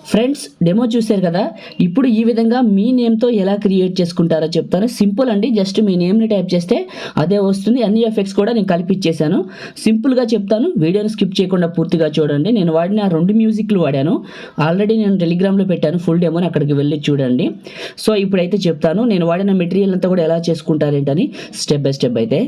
Friends demo చూశారు కదా. ఇప్పుడు ఈ విధంగా మీ నేమ్తో ఎలా క్రియేట్ చేసుకుంటారో చెప్తాను. సింపుల్ అండి. జస్ట్ మీ నేమ్ని టైప్ చేస్తే అదే వస్తుంది. అన్ని ఎఫెక్ట్స్ కూడా నేను కలిపి ఇచ్చేసాను. సింపుల్గా చెప్తాను, వీడియోని స్కిప్ చేయకుండా పూర్తిగా చూడండి. నేను వాడిన 2 మ్యూజిక్లు వాడాను. ఆల్రెడీ నేను టెలిగ్రామ్లో పెట్టాను ఫుల్ డెమోని, అక్కడికి వెళ్ళి చూడండి. సో ఇప్పుడైతే చెప్తాను నేను వాడిన మెటీరియల్ అంతా కూడా ఎలా చేసుకుంటారేంటని స్టెప్ బై స్టెప్ అయితే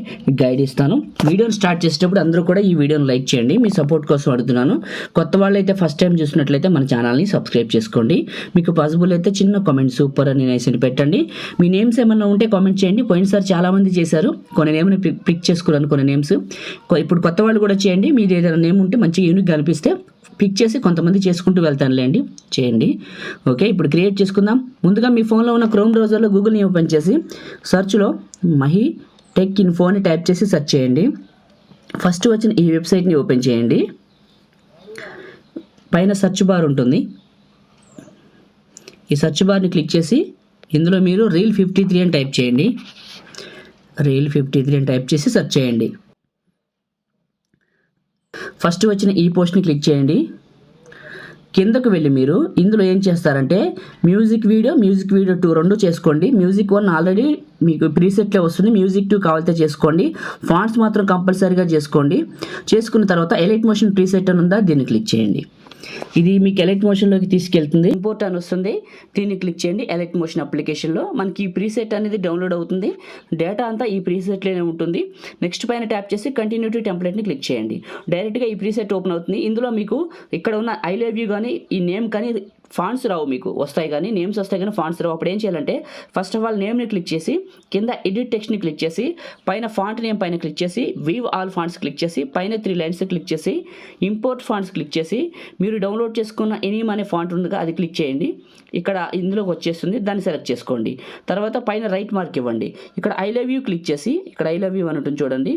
గైడ్ ఇస్తాను. వీడియోని స్టార్ట్ చేసేటప్పుడు అందరూ కూడా ఈ వీడియోని లైక్ చేయండి. మీ సపోర్ట్ కోసం అడుగుతున్నాను. కొత్త వాళ్ళు అయితే ఫస్ట్ టైం చూసినట్లయితే మన ఛానల్ని సబ్స్క్రైబ్ చేసుకోండి. మీకు పాసిబుల్ అయితే చిన్న కామెంట్ సూపర్ అని నైస్ని పెట్టండి. మీ నేమ్స్ ఏమన్నా ఉంటే కామెంట్ చేయండి. పోయినసారి చాలామంది చేశారు, కొన్ని నేమ్ని పిక్ చేసుకున్నాను, కొన్ని నేమ్స్. ఇప్పుడు కొత్త వాళ్ళు కూడా చేయండి. మీది ఏదైనా నేమ్ ఉంటే మంచిగా యూనిక్ కనిపిస్తే పిక్ చేసి కొంతమంది చేసుకుంటూ వెళ్తానులేండి, చేయండి. ఓకే, ఇప్పుడు క్రియేట్ చేసుకుందాం. ముందుగా మీ ఫోన్లో ఉన్న క్రోమ్ బ్రౌజర్లో గూగుల్ని ఓపెన్ చేసి సర్చ్లో మహి టెక్ ఇన్ఫో అని టైప్ చేసి సెర్చ్ చేయండి. ఫస్ట్ వచ్చిన ఈ వెబ్సైట్ని ఓపెన్ చేయండి. పైన సెర్చ్ బార్ ఉంటుంది. ఈ సెర్చ్ బార్ని క్లిక్ చేసి ఇందులో మీరు రీల్ 53 అని టైప్ చేయండి. రీల్ 53 అని టైప్ చేసి సెర్చ్ చేయండి. ఫస్ట్ వచ్చిన ఈ పోస్ట్ని క్లిక్ చేయండి. కిందకు వెళ్ళి మీరు ఇందులో ఏం చేస్తారంటే మ్యూజిక్ వీడియో 2 రెండు చేసుకోండి. మ్యూజిక్ 1 ఆల్రెడీ మీకు ప్రీసెట్లో వస్తుంది. మ్యూజిక్ 2 కావాలితే చేసుకోండి. ఫాంట్స్ మాత్రం కంపల్సరీగా చేసుకోండి. చేసుకున్న తర్వాత ఎలైట్ మోషన్ ప్రీసెట్ అని ఉందా, దీన్ని క్లిక్ చేయండి. ఇది మీకు ఎలైట్ మోషన్లోకి తీసుకెళ్తుంది. ఇంపోర్ట్ అని వస్తుంది, దీన్ని క్లిక్ చేయండి. ఎలైట్ మోషన్ అప్లికేషన్లో మనకి ఈ ప్రీసెట్ అనేది డౌన్లోడ్ అవుతుంది. డేటా అంతా ఈ ప్రీసెట్లోనే ఉంటుంది. నెక్స్ట్ పైన ట్యాప్ చేసి కంటిన్యూ టు టెంప్లెట్ని క్లిక్ చేయండి. డైరెక్ట్గా ఈ ప్రీసెట్ ఓపెన్ అవుతుంది. ఇందులో మీకు ఇక్కడ ఉన్న ఐ లవ్ యూ కానీ ఈ నేమ్ కానీ ఫాంట్స్ రావు, మీకు వస్తాయి కానీ నేమ్స్ వస్తాయి కానీ ఫాంట్స్ రావు. అప్పుడు ఏం చేయాలంటే ఫస్ట్ ఆఫ్ ఆల్ నేమ్ని క్లిక్ చేసి కింద ఎడిట్ టెక్స్ట్ని క్లిక్ చేసి పైన ఫాంట్ నేమ్ పైన క్లిక్ చేసి వీవ్ ఆల్ ఫాంట్స్ క్లిక్ చేసి పైన 3 లైన్స్ క్లిక్ చేసి ఇంపోర్ట్ ఫాంట్స్ క్లిక్ చేసి మీరు డౌన్లోడ్ చేసుకున్న ఎనీమ్ అనే ఫాంట్ ఉందిగా అది క్లిక్ చేయండి. ఇక్కడ ఇందులోకి వచ్చేస్తుంది, దాన్ని సెలెక్ట్ చేసుకోండి. తర్వాత పైన రైట్ మార్క్ ఇవ్వండి. ఇక్కడ ఐ లవ్ యూ క్లిక్ చేసి ఇక్కడ ఐ లవ్ యూ అని ఉంటుంది చూడండి,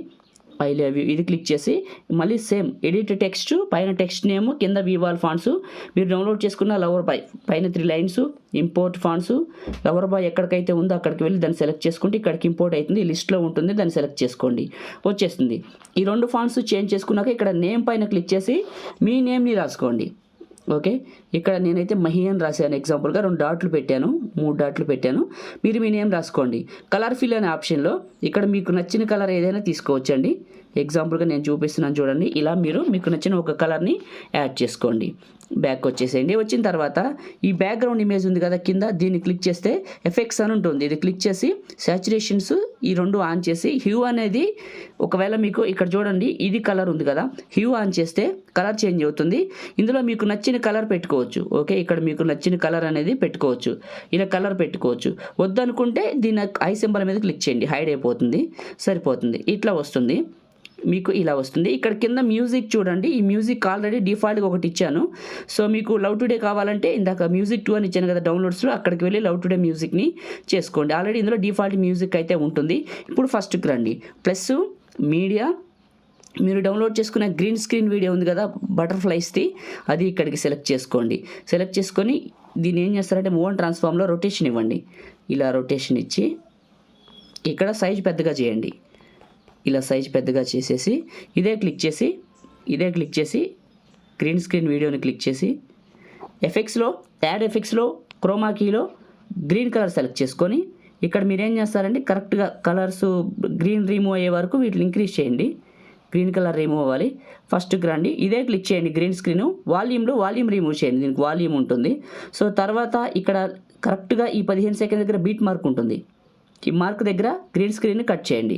ఐ లవ్ యూ ఇది క్లిక్ చేసి మళ్ళీ సేమ్ ఎడిట్ టెక్స్ట్ పైన టెక్స్ట్ నేమ్ కింద వీవాల్ ఫాంట్స్ మీరు డౌన్లోడ్ చేసుకున్న లవర్ బాయ్ పైన 3 lines import fonts lover boy ఎక్కడికైతే ఉందో అక్కడికి వెళ్ళి దాన్ని సెలెక్ట్ చేసుకుంటే ఇక్కడికి ఇంపోర్ట్ అవుతుంది. లిస్ట్లో ఉంటుంది, దాన్ని సెలెక్ట్ చేసుకోండి, వచ్చేస్తుంది. ఈ 2 ఫాంట్స్ చేంజ్ చేసుకున్నాక ఇక్కడ నేమ్ పైన క్లిక్ చేసి మీ నేమ్ని రాసుకోండి. ఓకే, ఇక్కడ నేనైతే మహి అని రాశాను. ఎగ్జాంపుల్గా 2 డాట్లు పెట్టాను, 3 డాట్లు పెట్టాను. మీరు మీ నేమ్ రాసుకోండి. కలర్ ఫిల్ అనే ఆప్షన్లో ఇక్కడ మీకు నచ్చిన కలర్ ఏదైనా తీసుకోవచ్చండి. ఎగ్జాంపుల్గా నేను చూపిస్తున్నాను చూడండి. ఇలా మీరు మీకు నచ్చిన ఒక కలర్ని యాడ్ చేసుకోండి. బ్యాక్ వచ్చేసేయండి. వచ్చిన తర్వాత ఈ బ్యాక్గ్రౌండ్ ఇమేజ్ ఉంది కదా కింద, దీన్ని క్లిక్ చేస్తే ఎఫెక్ట్స్ అని ఉంటుంది. ఇది క్లిక్ చేసి సాచురేషన్స్ ఈ 2 ఆన్ చేసి హ్యూ అనేది ఒకవేళ మీకు ఇక్కడ చూడండి ఇది కలర్ ఉంది కదా, హ్యూ ఆన్ చేస్తే కలర్ చేంజ్ అవుతుంది. ఇందులో మీకు నచ్చిన కలర్ పెట్టుకోవచ్చు. ఓకే, ఇక్కడ మీకు నచ్చిన కలర్ అనేది పెట్టుకోవచ్చు. ఇలా కలర్ పెట్టుకోవచ్చు. వద్దనుకుంటే దీని ఐ సింబల్ మీద క్లిక్ చేయండి, హైడ్ అయిపోతుంది, సరిపోతుంది. ఇట్లా వస్తుంది, మీకు ఇలా వస్తుంది. ఇక్కడ కింద మ్యూజిక్ చూడండి. ఈ మ్యూజిక్ ఆల్రెడీ డిఫాల్ట్గా ఒకటి ఇచ్చాను. సో మీకు లవ్ టుడే కావాలంటే ఇందాక మ్యూజిక్ 2 అని ఇచ్చాను కదా డౌన్లోడ్స్లో, అక్కడికి వెళ్ళి లవ్ టుడే మ్యూజిక్ని చేసుకోండి. ఆల్రెడీ ఇందులో డిఫాల్ట్ మ్యూజిక్ అయితే ఉంటుంది. ఇప్పుడు ఫస్ట్కి రండి, ప్లస్ మీడియా మీరు డౌన్లోడ్ చేసుకునే గ్రీన్ స్క్రీన్ వీడియో ఉంది కదా బటర్ఫ్లైస్ది, అది ఇక్కడికి సెలెక్ట్ చేసుకోండి. సెలెక్ట్ చేసుకొని దీన్ని ఏం చేస్తారంటే ఓన్ ట్రాన్స్ఫార్మ్లో రొటేషన్ ఇవ్వండి. ఇలా రొటేషన్ ఇచ్చి ఇక్కడ సైజ్ పెద్దగా చేయండి. ఇలా సైజ్ పెద్దగా చేసేసి ఇదే క్లిక్ చేసి గ్రీన్ స్క్రీన్ వీడియోని క్లిక్ చేసి ఎఫెక్ట్స్లో యాడ్ ఎఫెక్ట్స్లో క్రోమా కీలో గ్రీన్ కలర్ సెలెక్ట్ చేసుకొని ఇక్కడ మీరు ఏం చేస్తారంటే కరెక్ట్గా కలర్స్ గ్రీన్ రిమూవ్ అయ్యే వరకు వీటిని ఇంక్రీజ్ చేయండి. గ్రీన్ కలర్ రిమూవ్ అవ్వాలి. ఫస్ట్కి రండి, ఇదే క్లిక్ చేయండి గ్రీన్ స్క్రీన్, వాల్యూమ్ రిమూవ్ చేయండి, దీనికి వాల్యూమ్ ఉంటుంది. సో తర్వాత ఇక్కడ కరెక్ట్గా ఈ 15 సెకండ్ దగ్గర బీట్ మార్క్ ఉంటుంది. ఈ మార్క్ దగ్గర గ్రీన్ స్క్రీన్ని కట్ చేయండి.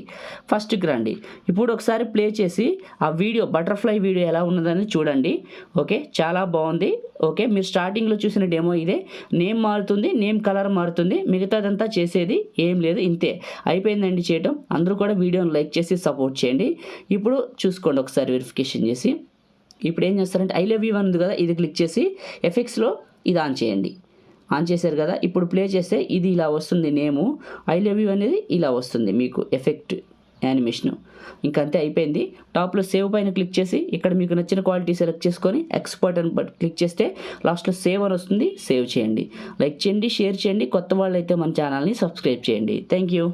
ఫస్ట్కి రండి. ఇప్పుడు ఒకసారి ప్లే చేసి ఆ వీడియో బటర్ఫ్లై వీడియో ఎలా ఉన్నదని చూడండి. ఓకే, చాలా బాగుంది. ఓకే, మీరు స్టార్టింగ్లో చూసిన డెమో ఇదే. నేమ్ మారుతుంది, నేమ్ కలర్ మారుతుంది, మిగతాదంతా చేసేది ఏం లేదు, ఇంతే అయిపోయిందండి చేయడం. అందరూ కూడా వీడియోని లైక్ చేసి సపోర్ట్ చేయండి. ఇప్పుడు చూసుకోండి ఒకసారి వెరిఫికేషన్ చేసి. ఇప్పుడు ఏం చేస్తారంటే ఐ లవ్ యూ ఉంది కదా, ఇది క్లిక్ చేసి ఎఫెక్ట్స్లో ఇది ఆన్ చేయండి. ఆన్ చేశారు కదా, ఇప్పుడు ప్లే చేస్తే ఇది ఇలా వస్తుంది. నేము ఐ లవ్ యూ అనేది ఇలా వస్తుంది మీకు ఎఫెక్ట్ యానిమేషన్. ఇంకంతే అయిపోయింది. టాప్లో సేవ్ పైన క్లిక్ చేసి ఇక్కడ మీకు నచ్చిన క్వాలిటీ సెలెక్ట్ చేసుకొని ఎక్స్పోర్ట్ అని క్లిక్ చేస్తే లాస్ట్లో సేవ్ అని వస్తుంది. సేవ్ చేయండి, లైక్ చేయండి, షేర్ చేయండి. కొత్త వాళ్ళు అయితే మన ఛానల్ని సబ్స్క్రైబ్ చేయండి. Thank you.